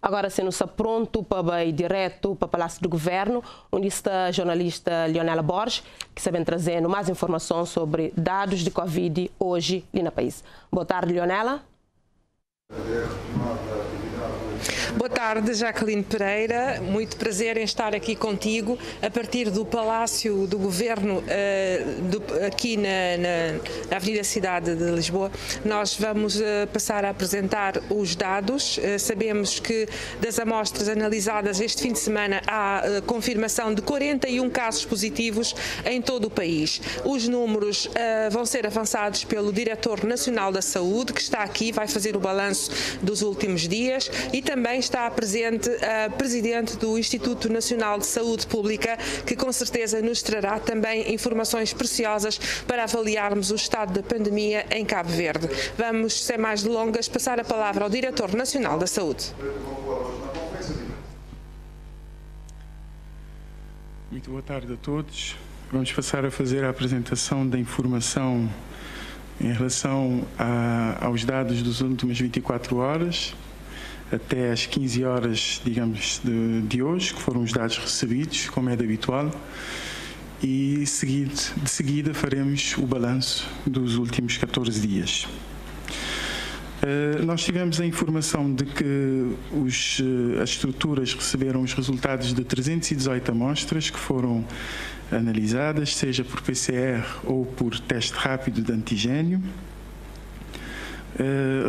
Agora, se não está pronto para ir direto para o Palácio do Governo, onde está a jornalista Leonela Borges, que está trazendo mais informações sobre dados de Covid hoje ali no país. Boa tarde, Leonela. Boa tarde, Jacqueline Pereira. Muito prazer em estar aqui contigo a partir do Palácio do Governo aqui na Avenida Cidade de Lisboa. Nós vamos passar a apresentar os dados. Sabemos que das amostras analisadas este fim de semana há confirmação de 41 casos positivos em todo o país. Os números vão ser avançados pelo Diretor Nacional da Saúde, que está aqui, vai fazer o balanço dos últimos dias, e também está presente a Presidente do Instituto Nacional de Saúde Pública, que com certeza nos trará também informações preciosas para avaliarmos o estado da pandemia em Cabo Verde. Vamos, sem mais delongas, passar a palavra ao Diretor Nacional da Saúde. Muito boa tarde a todos. Vamos passar a fazer a apresentação da informação em relação aos dados das últimas 24 horas, até às 15 horas, digamos, de hoje, que foram os dados recebidos, como é de habitual, e de seguida faremos o balanço dos últimos 14 dias. Nós tivemos a informação de que as estruturas receberam os resultados de 318 amostras que foram analisadas, seja por PCR ou por teste rápido de antigênio,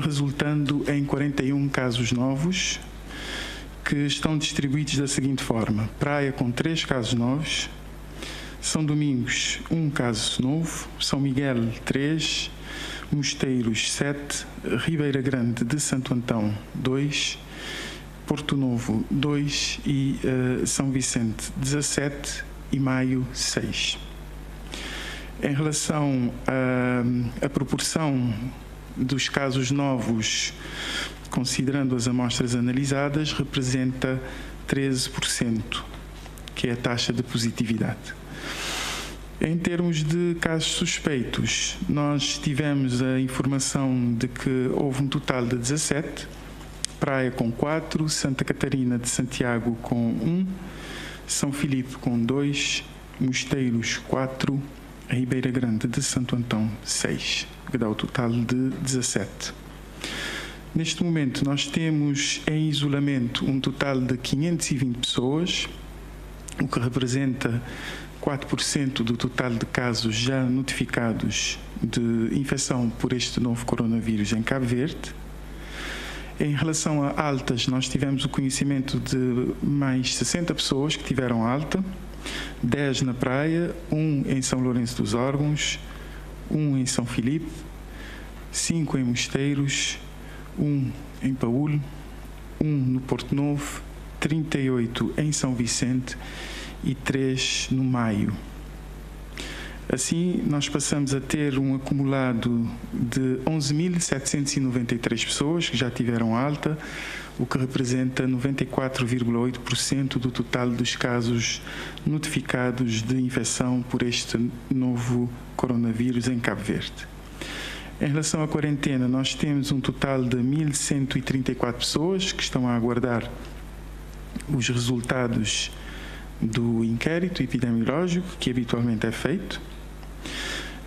resultando em 41 casos novos, que estão distribuídos da seguinte forma: Praia com 3 casos novos, São Domingos 1 caso novo, São Miguel 3, Mosteiros 7, Ribeira Grande de Santo Antão 2, Porto Novo 2 e São Vicente 17 e Maio 6. Em relação à proporção dos casos novos, considerando as amostras analisadas, representa 13%, que é a taxa de positividade. Em termos de casos suspeitos, nós tivemos a informação de que houve um total de 17, Praia com 4, Santa Catarina de Santiago com 1, São Filipe com 2, Mosteiros 4, Ribeira Grande de Santo Antão 6, que dá o total de 17. Neste momento nós temos em isolamento um total de 520 pessoas, o que representa 4% do total de casos já notificados de infecção por este novo coronavírus em Cabo Verde. Em relação a altas, nós tivemos o conhecimento de mais 60 pessoas que tiveram alta, 10 na Praia, 1 em São Lourenço dos Órgãos, 1 em São Filipe, 5 em Mosteiros, 1 em Paúl, 1 no Porto Novo, 38 em São Vicente e 3 no Maio. Assim, nós passamos a ter um acumulado de 11.793 pessoas que já tiveram alta, o que representa 94,8% do total dos casos notificados de infecção por este novo coronavírus em Cabo Verde. Em relação à quarentena, nós temos um total de 1.134 pessoas que estão a aguardar os resultados do inquérito epidemiológico, que habitualmente é feito.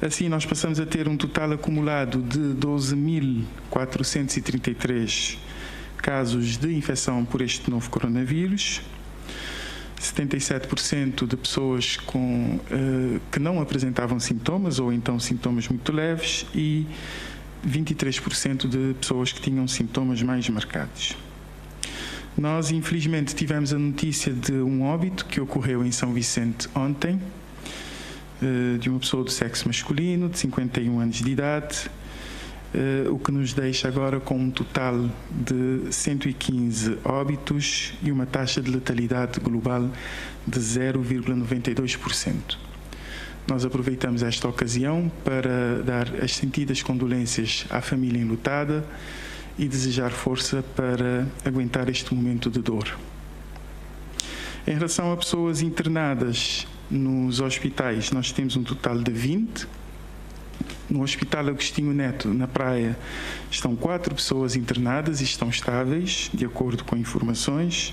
Assim, nós passamos a ter um total acumulado de 12.433 casos de infecção por este novo coronavírus, 77% de pessoas que não apresentavam sintomas ou então sintomas muito leves e 23% de pessoas que tinham sintomas mais marcados. Nós, infelizmente, tivemos a notícia de um óbito que ocorreu em São Vicente ontem, de uma pessoa do sexo masculino, de 51 anos de idade, o que nos deixa agora com um total de 115 óbitos e uma taxa de letalidade global de 0,92%. Nós aproveitamos esta ocasião para dar as sentidas condolências à família enlutada e desejar força para aguentar este momento de dor. Em relação a pessoas internadas nos hospitais, nós temos um total de 20, No Hospital Agostinho Neto, na Praia, estão 4 pessoas internadas e estão estáveis, de acordo com informações.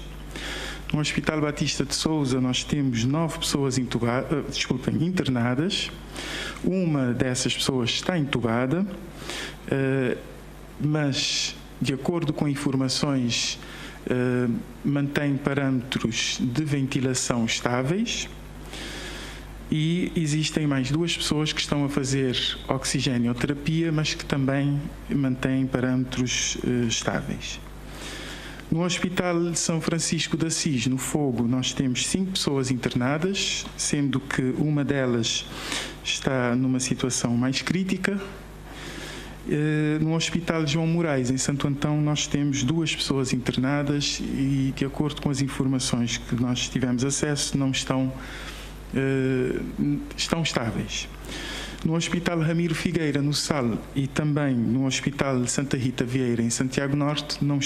No Hospital Batista de Sousa, nós temos 9 pessoas internadas. Uma dessas pessoas está entubada, mas, de acordo com informações, mantém parâmetros de ventilação estáveis. E existem mais 2 pessoas que estão a fazer oxigênio-terapia, mas que também mantêm parâmetros estáveis. No Hospital de São Francisco de Assis, no Fogo, nós temos 5 pessoas internadas, sendo que uma delas está numa situação mais crítica. No Hospital João Moraes, em Santo Antão, nós temos 2 pessoas internadas e, de acordo com as informações que nós tivemos acesso, não estão estáveis. No Hospital Ramiro Figueira, no Sal, e também no Hospital Santa Rita Vieira, em Santiago Norte, não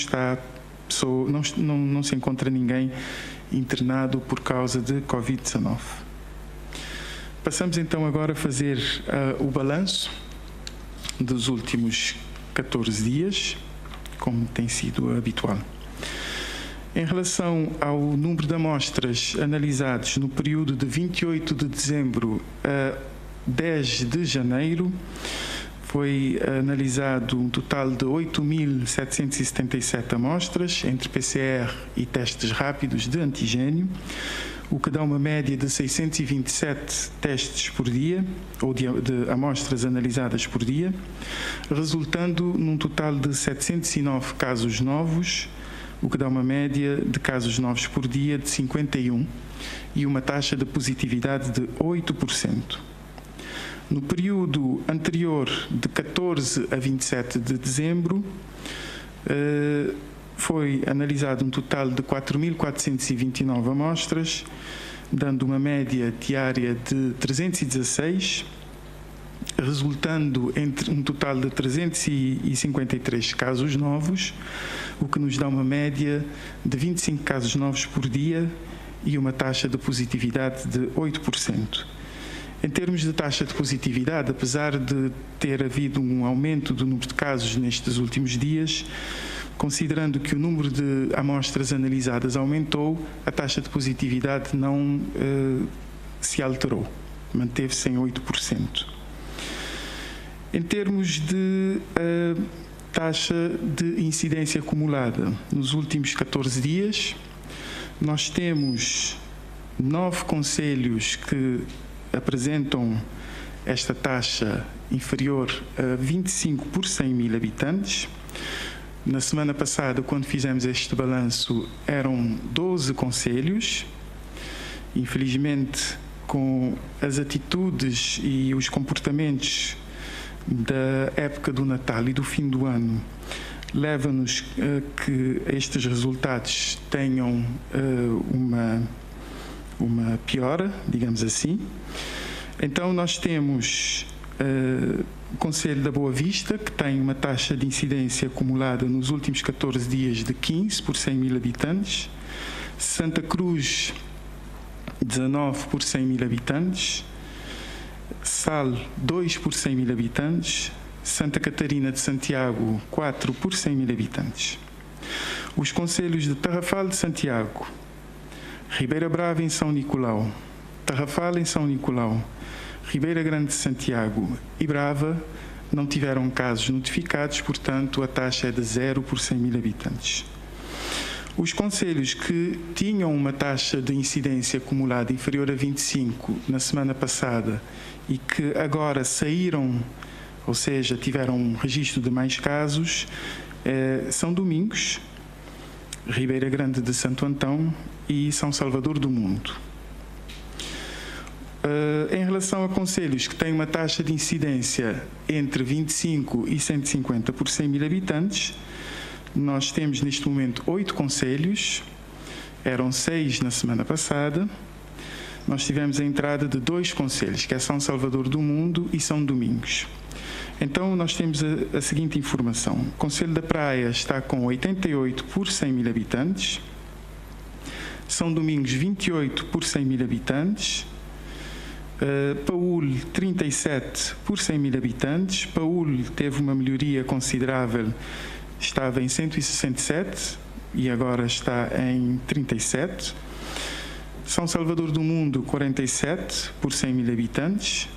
se encontra ninguém internado por causa de Covid-19. Passamos então agora a fazer o balanço dos últimos 14 dias, como tem sido habitual. Em relação ao número de amostras analisadas no período de 28 de dezembro a 10 de janeiro, foi analisado um total de 8.777 amostras, entre PCR e testes rápidos de antigênio, o que dá uma média de 627 testes por dia, ou de amostras analisadas por dia, resultando num total de 709 casos novos, o que dá uma média de casos novos por dia de 51 e uma taxa de positividade de 8%. No período anterior, de 14 a 27 de dezembro, foi analisado um total de 4.429 amostras, dando uma média diária de 316, resultando entre um total de 353 casos novos, o que nos dá uma média de 25 casos novos por dia e uma taxa de positividade de 8%. Em termos de taxa de positividade, apesar de ter havido um aumento do número de casos nestes últimos dias, considerando que o número de amostras analisadas aumentou, a taxa de positividade não se alterou, manteve-se em 8%. Em termos de taxa de incidência acumulada, nos últimos 14 dias, nós temos 9 concelhos que apresentam esta taxa inferior a 25 por 100 mil habitantes. Na semana passada, quando fizemos este balanço, eram 12 concelhos. Infelizmente, com as atitudes e os comportamentos da época do Natal e do fim do ano, leva-nos a que estes resultados tenham uma piora, digamos assim. Então, nós temos o Concelho da Boa Vista, que tem uma taxa de incidência acumulada nos últimos 14 dias de 15 por 100 mil habitantes, Santa Cruz, 19 por 100 mil habitantes, Sal, 2 por 100 mil habitantes, Santa Catarina de Santiago, 4 por 100 mil habitantes. Os concelhos de Tarrafal de Santiago, Ribeira Brava em São Nicolau, Tarrafal em São Nicolau, Ribeira Grande de Santiago e Brava não tiveram casos notificados, portanto a taxa é de 0 por 100 mil habitantes. Os concelhos que tinham uma taxa de incidência acumulada inferior a 25 na semana passada e que agora saíram, ou seja, tiveram um registro de mais casos, São Domingos, Ribeira Grande de Santo Antão e São Salvador do Mundo. Em relação a concelhos que têm uma taxa de incidência entre 25 e 150 por 100 mil habitantes, nós temos neste momento 8 concelhos, eram 6 na semana passada. Nós tivemos a entrada de 2 concelhos, que é São Salvador do Mundo e São Domingos. Então, nós temos a seguinte informação. O Concelho da Praia está com 88 por 100 mil habitantes, São Domingos 28 por 100 mil habitantes, Paúl, 37 por 100 mil habitantes. Paúl teve uma melhoria considerável, estava em 167 e agora está em 37. São Salvador do Mundo, 47 por 100 mil habitantes.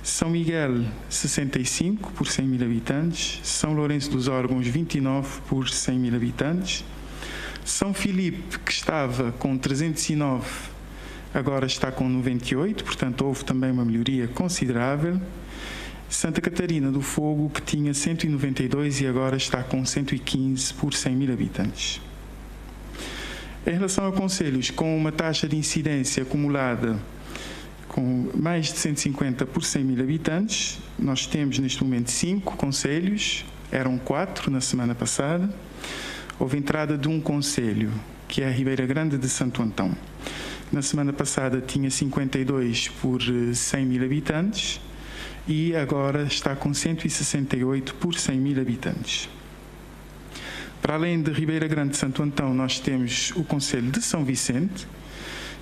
São Miguel, 65 por 100 mil habitantes. São Lourenço dos Órgãos, 29 por 100 mil habitantes. São Filipe, que estava com 309, agora está com 98, portanto houve também uma melhoria considerável. Santa Catarina do Fogo, que tinha 192 e agora está com 115 por 100 mil habitantes. Em relação a concelhos com uma taxa de incidência acumulada com mais de 150 por 100 mil habitantes, nós temos neste momento 5 concelhos, eram 4 na semana passada. Houve entrada de um concelho, que é a Ribeira Grande de Santo Antão. Na semana passada tinha 52 por 100 mil habitantes e agora está com 168 por 100 mil habitantes. Para além de Ribeira Grande de Santo Antão, nós temos o concelho de São Vicente,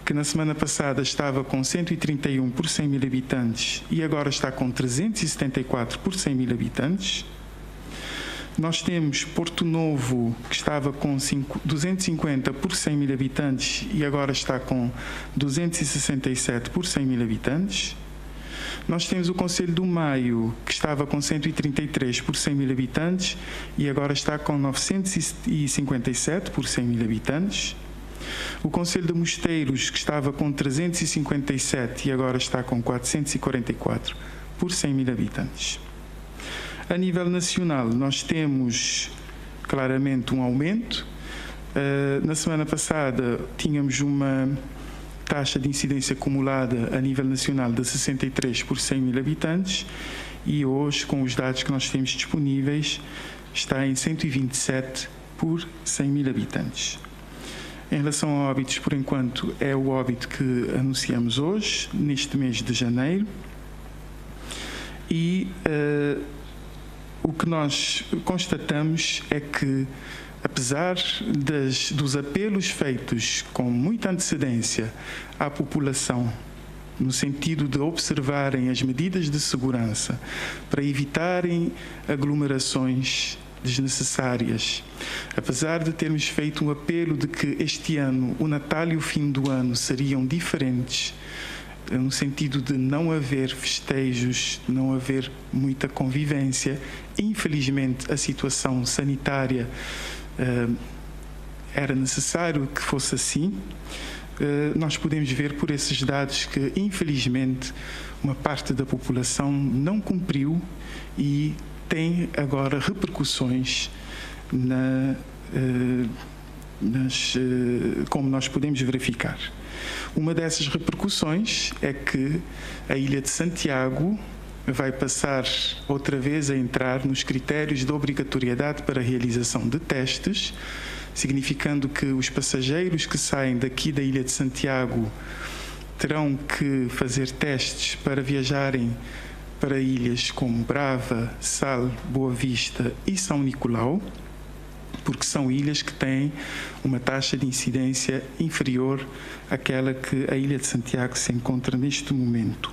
que na semana passada estava com 131 por 100 mil habitantes e agora está com 374 por 100 mil habitantes. Nós temos Porto Novo, que estava com 250 por 100 mil habitantes e agora está com 267 por 100 mil habitantes. Nós temos o concelho do Maio, que estava com 133 por 100 mil habitantes e agora está com 957 por 100 mil habitantes. O concelho de Mosteiros, que estava com 357 e agora está com 444 por 100 mil habitantes. A nível nacional, nós temos claramente um aumento. Na semana passada, tínhamos uma taxa de incidência acumulada a nível nacional de 63 por 100 mil habitantes e hoje, com os dados que nós temos disponíveis, está em 127 por 100 mil habitantes. Em relação a óbitos, por enquanto, é o óbito que anunciamos hoje, neste mês de janeiro. E o que nós constatamos é que, apesar dos apelos feitos com muita antecedência à população, no sentido de observarem as medidas de segurança para evitarem aglomerações desnecessárias, apesar de termos feito um apelo de que este ano o Natal e o fim do ano seriam diferentes, no sentido de não haver festejos, não haver muita convivência, infelizmente a situação sanitária era necessário que fosse assim. Nós podemos ver por esses dados que, infelizmente, uma parte da população não cumpriu e tem agora repercussões como nós podemos verificar. Uma dessas repercussões é que a Ilha de Santiago vai passar outra vez a entrar nos critérios de obrigatoriedade para a realização de testes, significando que os passageiros que saem daqui da Ilha de Santiago terão que fazer testes para viajarem para ilhas como Brava, Sal, Boa Vista e São Nicolau, porque são ilhas que têm uma taxa de incidência inferior àquela que a Ilha de Santiago se encontra neste momento.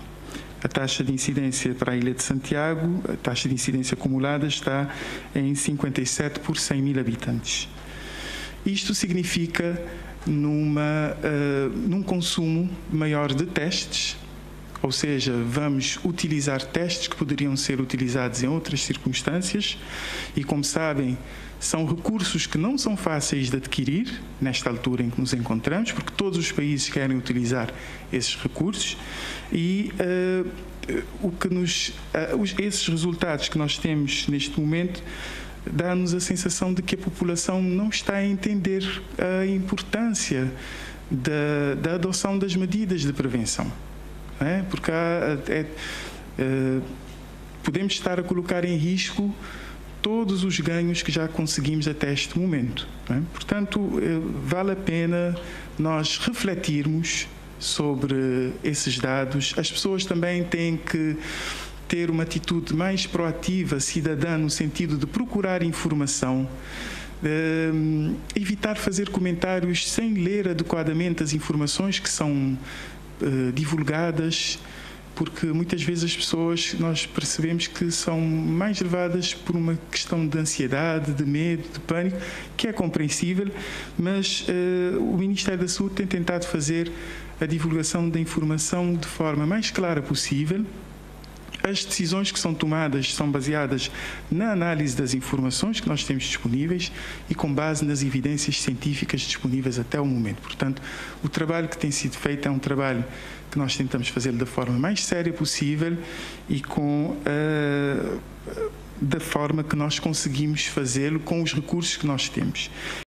A taxa de incidência para a Ilha de Santiago, a taxa de incidência acumulada está em 57 por 100 mil habitantes. Isto significa num consumo maior de testes, ou seja, vamos utilizar testes que poderiam ser utilizados em outras circunstâncias e, como sabem, são recursos que não são fáceis de adquirir nesta altura em que nos encontramos, porque todos os países querem utilizar esses recursos e esses resultados que nós temos neste momento dá-nos a sensação de que a população não está a entender a importância da adoção das medidas de prevenção. Porque podemos estar a colocar em risco todos os ganhos que já conseguimos até este momento. Portanto, vale a pena nós refletirmos sobre esses dados. As pessoas também têm que ter uma atitude mais proativa, cidadã, no sentido de procurar informação, evitar fazer comentários sem ler adequadamente as informações que são divulgadas, porque muitas vezes as pessoas, nós percebemos que são mais levadas por uma questão de ansiedade, de medo, de pânico, que é compreensível, mas o Ministério da Saúde tem tentado fazer a divulgação da informação de forma mais clara possível. As decisões que são tomadas são baseadas na análise das informações que nós temos disponíveis e com base nas evidências científicas disponíveis até o momento. Portanto, o trabalho que tem sido feito é um trabalho que nós tentamos fazer da forma mais séria possível e da forma que nós conseguimos fazê-lo com os recursos que nós temos.